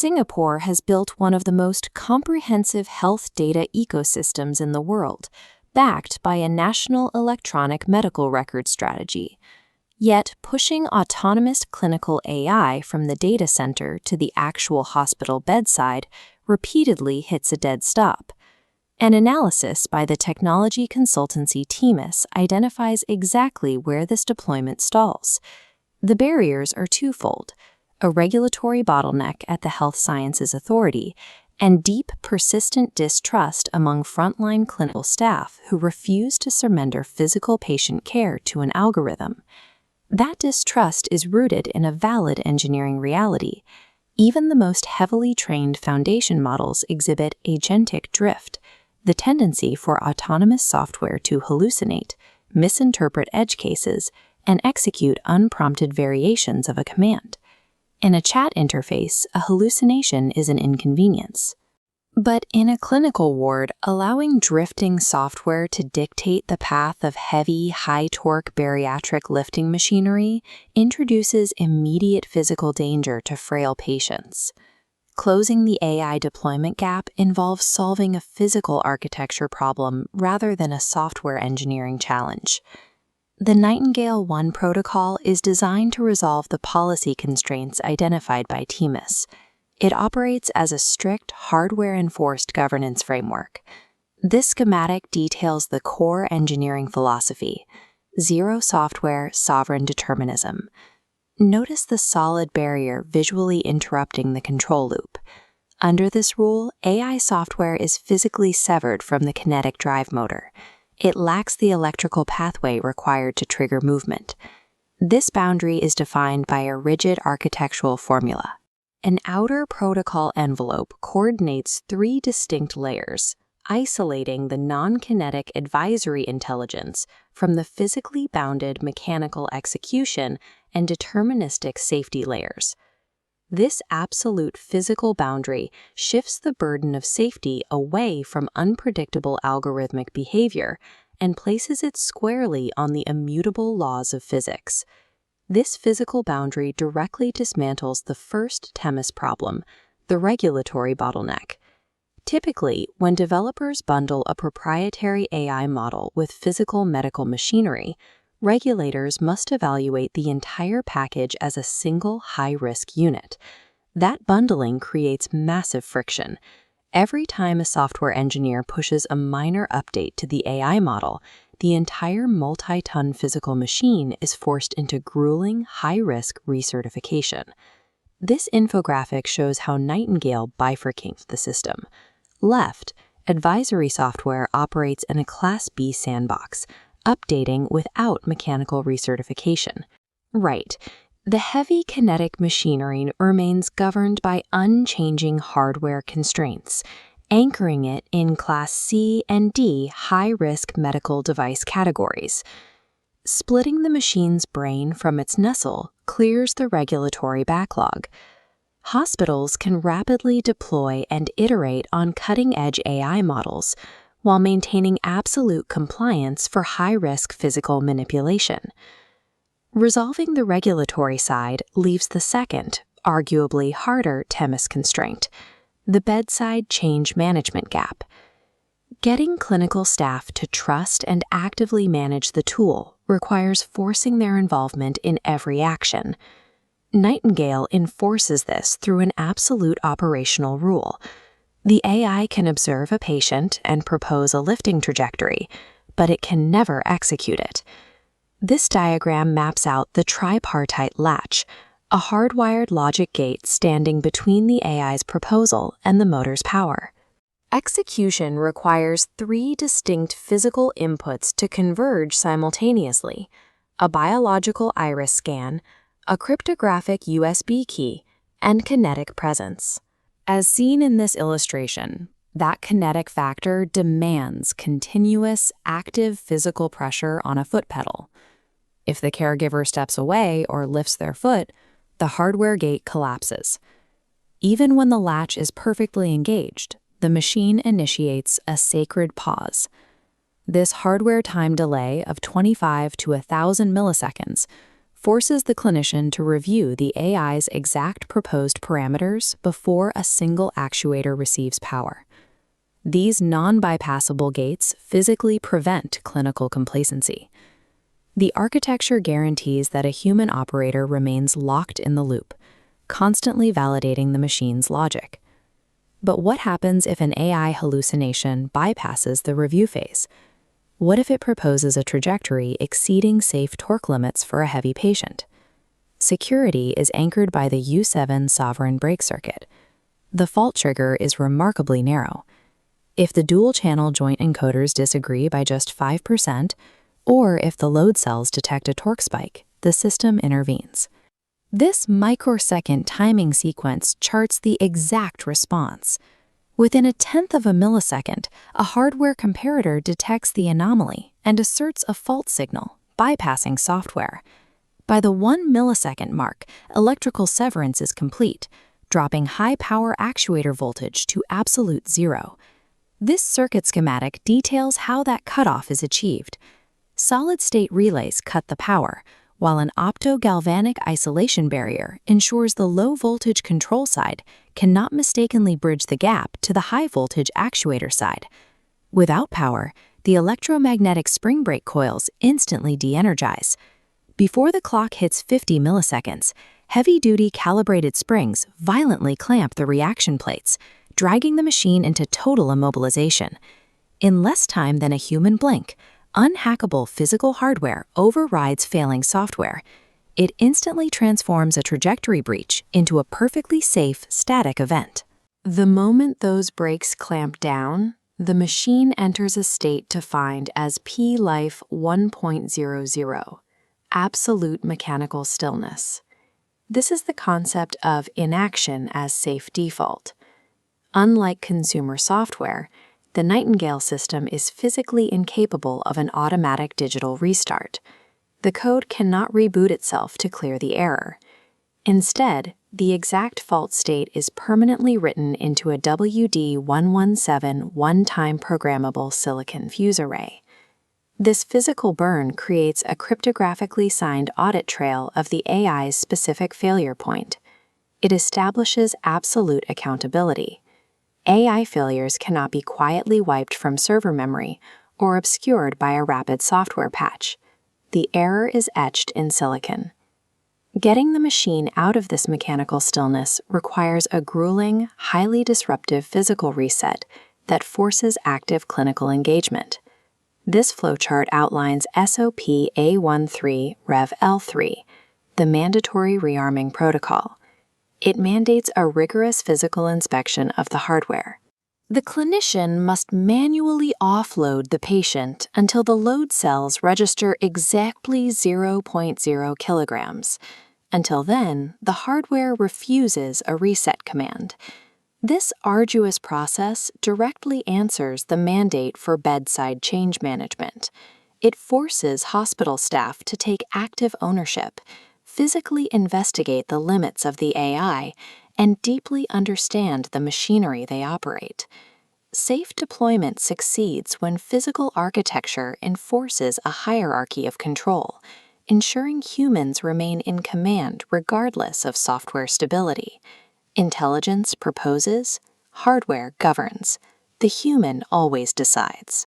Singapore has built one of the most comprehensive health data ecosystems in the world, backed by a national electronic medical record strategy. Yet, pushing autonomous clinical AI from the data center to the actual hospital bedside repeatedly hits a dead stop. An analysis by the technology consultancy Temis identifies exactly where this deployment stalls. The barriers are twofold: a regulatory bottleneck at the Health Sciences Authority and deep, persistent distrust among frontline clinical staff who refuse to surrender physical patient care to an algorithm. That distrust is rooted in a valid engineering reality. Even the most heavily trained foundation models exhibit agentic drift, the tendency for autonomous software to hallucinate, misinterpret edge cases, and execute unprompted variations of a command. In a chat interface, a hallucination is an inconvenience. But in a clinical ward, allowing drifting software to dictate the path of heavy, high-torque bariatric lifting machinery introduces immediate physical danger to frail patients. Closing the AI deployment gap involves solving a physical architecture problem rather than a software engineering challenge. The Nightingale One Protocol is designed to resolve the policy constraints identified by Temis. It operates as a strict, hardware-enforced governance framework. This schematic details the core engineering philosophy: zero software, sovereign determinism. Notice the solid barrier visually interrupting the control loop. Under this rule, AI software is physically severed from the kinetic drive motor. It lacks the electrical pathway required to trigger movement. This boundary is defined by a rigid architectural formula. An outer protocol envelope coordinates three distinct layers, isolating the non-kinetic advisory intelligence from the physically bounded mechanical execution and deterministic safety layers. This absolute physical boundary shifts the burden of safety away from unpredictable algorithmic behavior and places it squarely on the immutable laws of physics. This physical boundary directly dismantles the first Temis problem, the regulatory bottleneck. Typically, when developers bundle a proprietary AI model with physical medical machinery, regulators must evaluate the entire package as a single high-risk unit. That bundling creates massive friction. Every time a software engineer pushes a minor update to the AI model, the entire multi-ton physical machine is forced into grueling, high-risk recertification. This infographic shows how Nightingale bifurcates the system. Left, advisory software operates in a Class B sandbox, updating without mechanical recertification. Right, the heavy kinetic machinery remains governed by unchanging hardware constraints, anchoring it in Class C and D high-risk medical device categories. Splitting the machine's brain from its nestle clears the regulatory backlog. Hospitals can rapidly deploy and iterate on cutting-edge AI models while maintaining absolute compliance for high-risk physical manipulation. Resolving the regulatory side leaves the second, arguably harder Temis constraint: the bedside change management gap. Getting clinical staff to trust and actively manage the tool requires forcing their involvement in every action. Nightingale enforces this through an absolute operational rule. The AI can observe a patient and propose a lifting trajectory, but it can never execute it. This diagram maps out the tripartite latch, a hardwired logic gate standing between the AI's proposal and the motor's power. Execution requires three distinct physical inputs to converge simultaneously: a biological iris scan, a cryptographic USB key, and kinetic presence. As seen in this illustration, that kinetic factor demands continuous, active physical pressure on a foot pedal. If the caregiver steps away or lifts their foot, the hardware gate collapses. Even when the latch is perfectly engaged, the machine initiates a sacred pause. This hardware time delay of 25 to 1,000 milliseconds forces the clinician to review the AI's exact proposed parameters before a single actuator receives power. These non-bypassable gates physically prevent clinical complacency. The architecture guarantees that a human operator remains locked in the loop, constantly validating the machine's logic. But what happens if an AI hallucination bypasses the review phase? What if it proposes a trajectory exceeding safe torque limits for a heavy patient? Security is anchored by the U7 sovereign brake circuit. The fault trigger is remarkably narrow. If the dual-channel joint encoders disagree by just 5%, or if the load cells detect a torque spike, the system intervenes. This microsecond timing sequence charts the exact response. Within 1/10 of a millisecond, a hardware comparator detects the anomaly and asserts a fault signal, bypassing software. By the 1 millisecond mark, electrical severance is complete, dropping high-power actuator voltage to absolute zero. This circuit schematic details how that cutoff is achieved. Solid-state relays cut the power, while an optogalvanic isolation barrier ensures the low-voltage control side cannot mistakenly bridge the gap to the high-voltage actuator side. Without power, the electromagnetic spring brake coils instantly de-energize. Before the clock hits 50 milliseconds, heavy-duty calibrated springs violently clamp the reaction plates, dragging the machine into total immobilization. In less time than a human blink, unhackable physical hardware overrides failing software. It instantly transforms a trajectory breach into a perfectly safe, static event. The moment those brakes clamp down, the machine enters a state defined as P-Life 1.00, absolute mechanical stillness. This is the concept of inaction as safe default. Unlike consumer software, the Nightingale system is physically incapable of an automatic digital restart. The code cannot reboot itself to clear the error. Instead, the exact fault state is permanently written into a WD117 one-time programmable silicon fuse array. This physical burn creates a cryptographically signed audit trail of the AI's specific failure point. It establishes absolute accountability. AI failures cannot be quietly wiped from server memory or obscured by a rapid software patch. The error is etched in silicon. Getting the machine out of this mechanical stillness requires a grueling, highly disruptive physical reset that forces active clinical engagement. This flowchart outlines SOP A13 Rev L3, the mandatory rearming protocol. It mandates a rigorous physical inspection of the hardware. The clinician must manually offload the patient until the load cells register exactly 0.0 kilograms. Until then, the hardware refuses a reset command. This arduous process directly answers the mandate for bedside change management. It forces hospital staff to take active ownership, physically investigate the limits of the AI, and deeply understand the machinery they operate. Safe deployment succeeds when physical architecture enforces a hierarchy of control, ensuring humans remain in command regardless of software stability. Intelligence proposes, hardware governs. The human always decides.